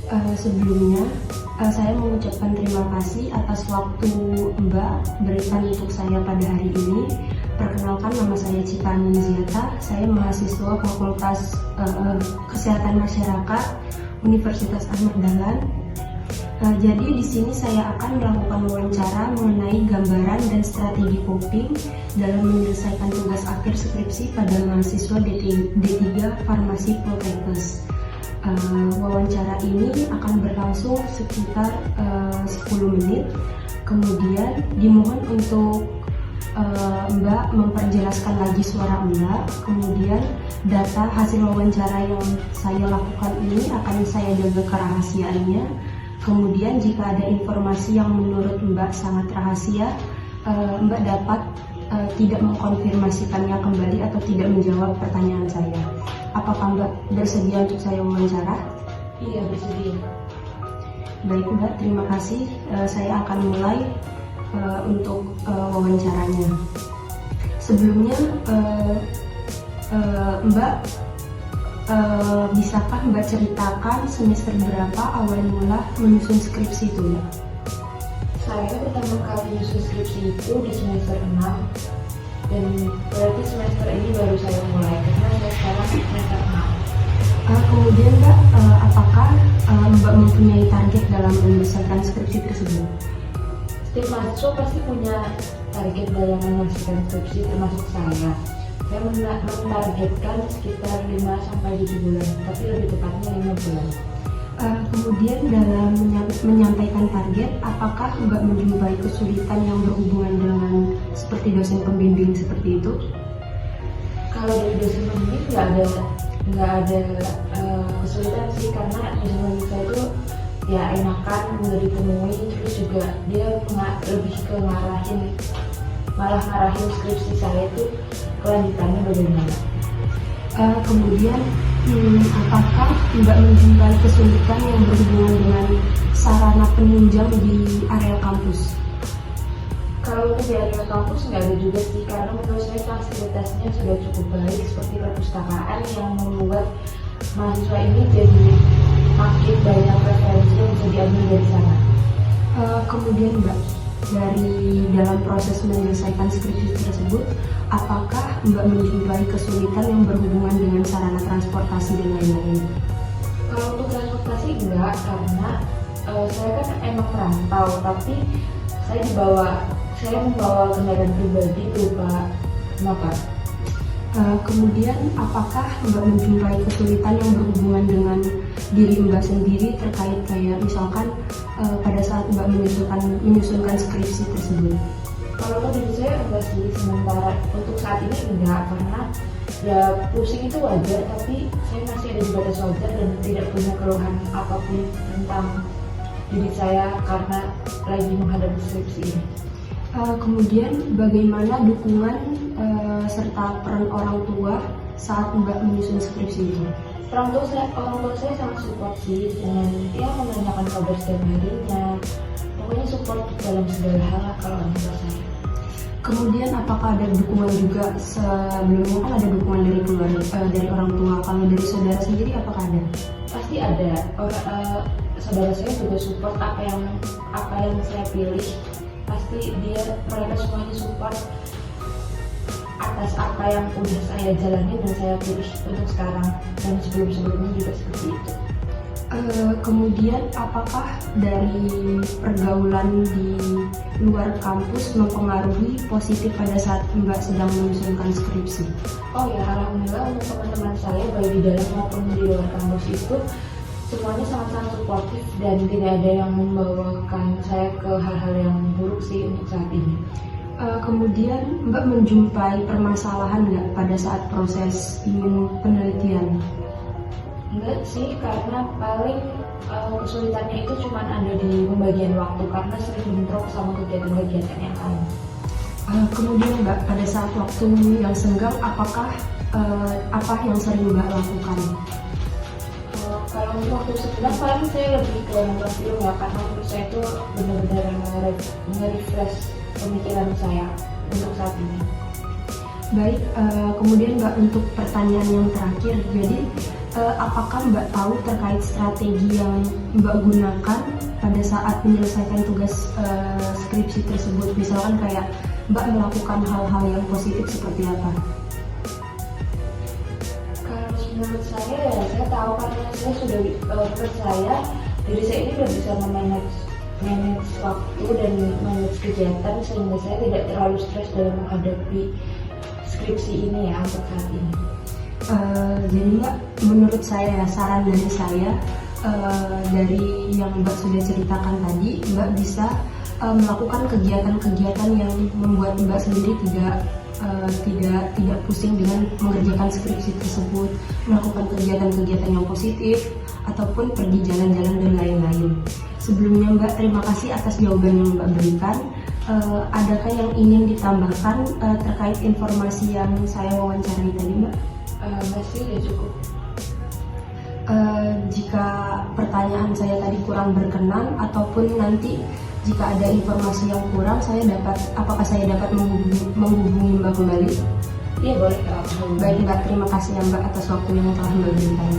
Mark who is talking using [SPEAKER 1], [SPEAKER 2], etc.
[SPEAKER 1] Sebelumnya, saya mengucapkan terima kasih atas waktu Mbak berikan untuk saya pada hari ini. Perkenalkan, nama saya Cika Nunziata. Saya mahasiswa Fakultas Kesehatan Masyarakat Universitas Ahmad Dahlan. Jadi di sini saya akan melakukan wawancara mengenai gambaran dan strategi coping dalam menyelesaikan tugas akhir skripsi pada mahasiswa D3 Farmasi Poltekkes. Wawancara ini akan berlangsung sekitar 10 menit. Kemudian dimohon untuk Mbak memperjelaskan lagi suara Mbak. Kemudian data hasil wawancara yang saya lakukan ini akan saya jaga kerahasiaannya. Kemudian jika ada informasi yang menurut Mbak sangat rahasia, Mbak dapat tidak mengkonfirmasikannya kembali atau tidak menjawab pertanyaan saya. Apakah Mbak bersedia untuk saya wawancara?
[SPEAKER 2] Iya, bersedia.
[SPEAKER 1] Baik Mbak, terima kasih. Saya akan mulai untuk wawancaranya. Sebelumnya, Mbak, bisakah Mbak ceritakan semester berapa awal mula menyusun skripsi itu ya?
[SPEAKER 2] Saya pertama kali menyusun skripsi itu di semester 6. Dan berarti semester ini baru saya mulai karena saya sekarang semester 6.
[SPEAKER 1] Kemudian Mbak, apakah Mbak mempunyai target dalam menyelesaikan skripsi tersebut?
[SPEAKER 2] Setiap mahasiswa pasti punya target dalam menyelesaikan skripsi, termasuk saya. Saya menargetkan sekitar 5-7 bulan, tapi lebih tepatnya 5 bulan.
[SPEAKER 1] Kemudian dalam menyampaikan target, apakah Mbak menjumpai kesulitan yang berhubungan dengan seperti dosen pembimbing seperti itu?
[SPEAKER 2] Kalau dari dosen pembimbing nggak ada kesulitan sih, karena dosen pembimbing saya itu ya enakan, mudah ditemui, terus juga dia lebih ke malah ngarahin skripsi saya itu kelanjutannya bagaimana.
[SPEAKER 1] Kemudian apakah Mbak menjumpai kesulitan yang berhubungan dengan sarana penunjang di area kampus?
[SPEAKER 2] Kalau di area kampus nggak ada juga sih, karena menurut saya fasilitasnya sudah cukup baik, seperti perpustakaan yang membuat mahasiswa ini jadi makin banyak referensi yang bisa diambil dari sana.
[SPEAKER 1] Kemudian Mbak, dari dalam proses menyelesaikan skripsi tersebut, apakah Mbak menjumpai kesulitan yang berhubungan dengan sarana transportasi dan lain-lain?
[SPEAKER 2] Kalau untuk transportasi enggak, karena saya kan emang perantau, tapi saya membawa kendaraan pribadi berupa motor.
[SPEAKER 1] Kemudian apakah Mbak menjumpai kesulitan yang berhubungan dengan diri Mbak sendiri terkait kayak misalkan pada saat Mbak menyusunkan skripsi tersebut?
[SPEAKER 2] Kalau diri saya enggak sih, sementara untuk saat ini enggak, karena ya pusing itu wajar, tapi saya masih ada di batas wajar dan tidak punya keluhan apapun tentang diri saya karena lagi menghadapi skripsi ini.
[SPEAKER 1] Kemudian bagaimana dukungan serta peran orang tua saat Mbak menyusun skripsi itu?
[SPEAKER 2] Orang tua saya sangat support sih, dengan menanyakan kabar setiap harinya. Pokoknya support dalam segala hal lah kalau orang tua saya.
[SPEAKER 1] Kemudian apakah ada dukungan juga sebelumnya kan ada dukungan dari keluarga, dari orang tua? Kalau dari saudara sendiri apakah ada?
[SPEAKER 2] Pasti ada. Saudara saya juga support apa yang saya pilih. Pasti mereka semuanya support atas apa yang udah saya jalani dan saya pilih untuk sekarang, dan sebelumnya juga seperti itu.
[SPEAKER 1] Kemudian apakah dari pergaulan di luar kampus mempengaruhi positif pada saat Mbak sedang menyusunkan skripsi?
[SPEAKER 2] Oh ya, alhamdulillah untuk teman-teman saya baik di dalam maupun di luar kampus itu semuanya sangat-sangat suportif dan tidak ada yang membawakan saya ke hal-hal yang buruk sih untuk saat ini.
[SPEAKER 1] Kemudian Mbak menjumpai permasalahan nggak pada saat proses ingin penelitian?
[SPEAKER 2] Enggak sih, karena paling kesulitannya itu cuma ada di pembagian waktu, karena sering bentrok sama kegiatan-kegiatan yang lain.
[SPEAKER 1] Kemudian Mbak, pada saat waktu yang senggang, apa yang sering Mbak lakukan?
[SPEAKER 2] Kalau untuk waktu sebentar paling saya lebih ke nonton film ya, karena menurut saya itu benar-benar nge-refresh pemikiran saya untuk saat ini.
[SPEAKER 1] Baik, kemudian Mbak untuk pertanyaan yang terakhir, jadi Apakah Mbak tahu terkait strategi yang Mbak gunakan pada saat menyelesaikan tugas skripsi tersebut? Misalkan kayak Mbak melakukan hal-hal yang positif seperti apa?
[SPEAKER 2] Kalau menurut saya ya saya tahu karena saya sudah percaya diri saya ini sudah bisa manage waktu dan manage kegiatan sehingga saya tidak terlalu stres dalam menghadapi skripsi ini ya untuk saat ini.
[SPEAKER 1] Jadi Mbak, menurut saya ya, saran dari saya dari yang Mbak sudah ceritakan tadi, Mbak bisa melakukan kegiatan-kegiatan yang membuat Mbak sendiri tidak pusing dengan mengerjakan skripsi tersebut, melakukan kegiatan-kegiatan yang positif ataupun pergi jalan-jalan dan lain-lain. Sebelumnya Mbak, terima kasih atas jawaban yang Mbak berikan. Adakah yang ingin ditambahkan terkait informasi yang saya wawancarai tadi Mbak?
[SPEAKER 2] Masih ya cukup.
[SPEAKER 1] Jika pertanyaan saya tadi kurang berkenan ataupun nanti jika ada informasi yang kurang, apakah saya dapat menghubungi Mbak kembali?
[SPEAKER 2] Iya boleh kalau
[SPEAKER 1] Baik Mbak, terima kasih ya Mbak atas waktu yang telah Mbak berikan.